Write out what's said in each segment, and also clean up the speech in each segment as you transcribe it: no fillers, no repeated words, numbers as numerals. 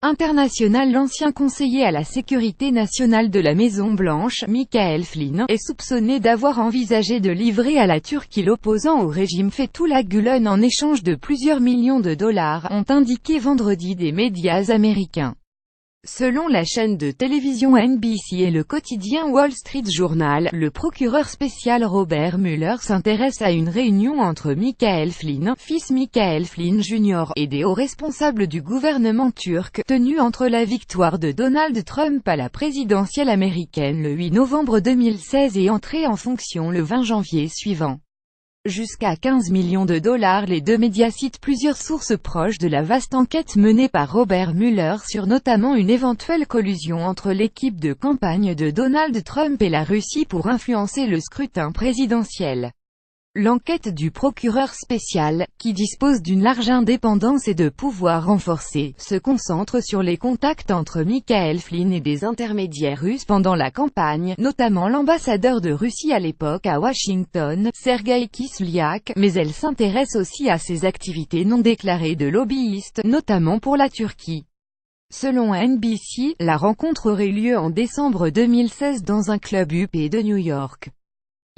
international. L'ancien conseiller à la sécurité nationale de la Maison-Blanche, Michael Flynn, est soupçonné d'avoir envisagé de livrer à la Turquie l'opposant au régime Fethullah Gülen en échange de plusieurs millions de dollars, ont indiqué vendredi des médias américains. Selon la chaîne de télévision NBC et le quotidien Wall Street Journal, le procureur spécial Robert Mueller s'intéresse à une réunion entre Michael Flynn, fils Michael Flynn Jr., et des hauts responsables du gouvernement turc, tenue entre la victoire de Donald Trump à la présidentielle américaine le 8 novembre 2016 et entrée en fonction le 20 janvier suivant. Jusqu'à 15 millions de dollars. Les deux médias citent plusieurs sources proches de la vaste enquête menée par Robert Mueller sur notamment une éventuelle collusion entre l'équipe de campagne de Donald Trump et la Russie pour influencer le scrutin présidentiel. L'enquête du procureur spécial, qui dispose d'une large indépendance et de pouvoirs renforcés, se concentre sur les contacts entre Michael Flynn et des intermédiaires russes pendant la campagne, notamment l'ambassadeur de Russie à l'époque à Washington, Sergueï Kislyak, mais elle s'intéresse aussi à ses activités non déclarées de lobbyiste, notamment pour la Turquie. Selon NBC, la rencontre aurait eu lieu en décembre 2016 dans un club UP de New York.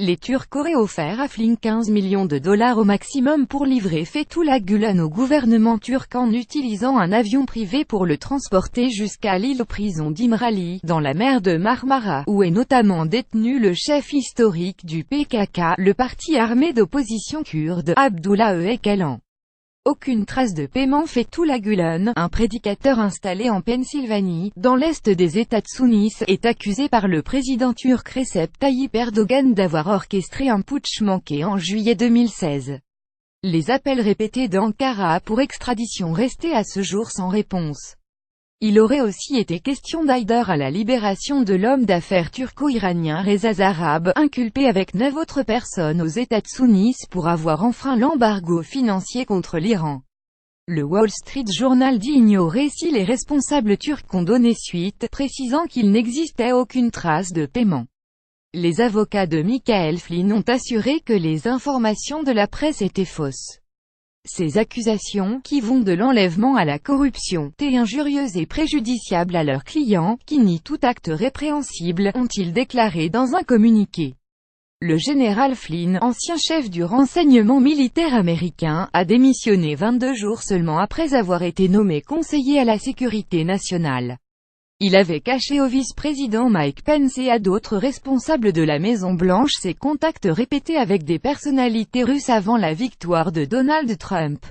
Les Turcs auraient offert à Flynn 15 millions de dollars au maximum pour livrer Fethullah Gülen au gouvernement turc en utilisant un avion privé pour le transporter jusqu'à l'île-prison d'Imralı, dans la mer de Marmara, où est notamment détenu le chef historique du PKK, le parti armé d'opposition kurde, Abdullah Öcalan. Aucune trace de paiement. Fethullah Gülen, un prédicateur installé en Pennsylvanie, dans l'est des États sunnites, est accusé par le président turc Recep Tayyip Erdogan d'avoir orchestré un putsch manqué en juillet 2016. Les appels répétés d'Ankara pour extradition restaient à ce jour sans réponse. Il aurait aussi été question d'aider à la libération de l'homme d'affaires turco-iranien Reza Zarrab, inculpé avec 9 autres personnes aux États sunnites pour avoir enfreint l'embargo financier contre l'Iran. Le Wall Street Journal dit ignorer si les responsables turcs ont donné suite, précisant qu'il n'existait aucune trace de paiement. Les avocats de Michael Flynn ont assuré que les informations de la presse étaient fausses. Ces accusations, qui vont de l'enlèvement à la corruption, étaient injurieuses et préjudiciables à leurs clients, qui nient tout acte répréhensible, ont-ils déclaré dans un communiqué. Le général Flynn, ancien chef du renseignement militaire américain, a démissionné 22 jours seulement après avoir été nommé conseiller à la sécurité nationale. Il avait caché au vice-président Mike Pence et à d'autres responsables de la Maison-Blanche ses contacts répétés avec des personnalités russes avant la victoire de Donald Trump.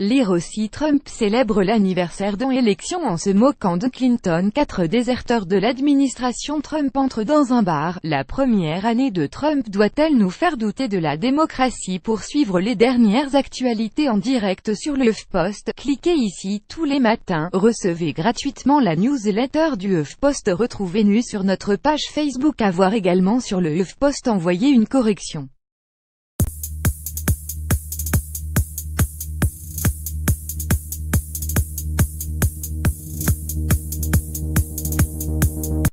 Lire aussi Trump célèbre l'anniversaire d'une élection en se moquant de Clinton. 4 déserteurs de l'administration Trump entrent dans un bar. La première année de Trump doit-elle nous faire douter de la démocratie? Pour suivre les dernières actualités en direct sur le HuffPost, cliquez ici. Tous les matins, recevez gratuitement la newsletter du HuffPost. Retrouvez-nous sur notre page Facebook. À voir également sur le HuffPost. Envoyez une correction.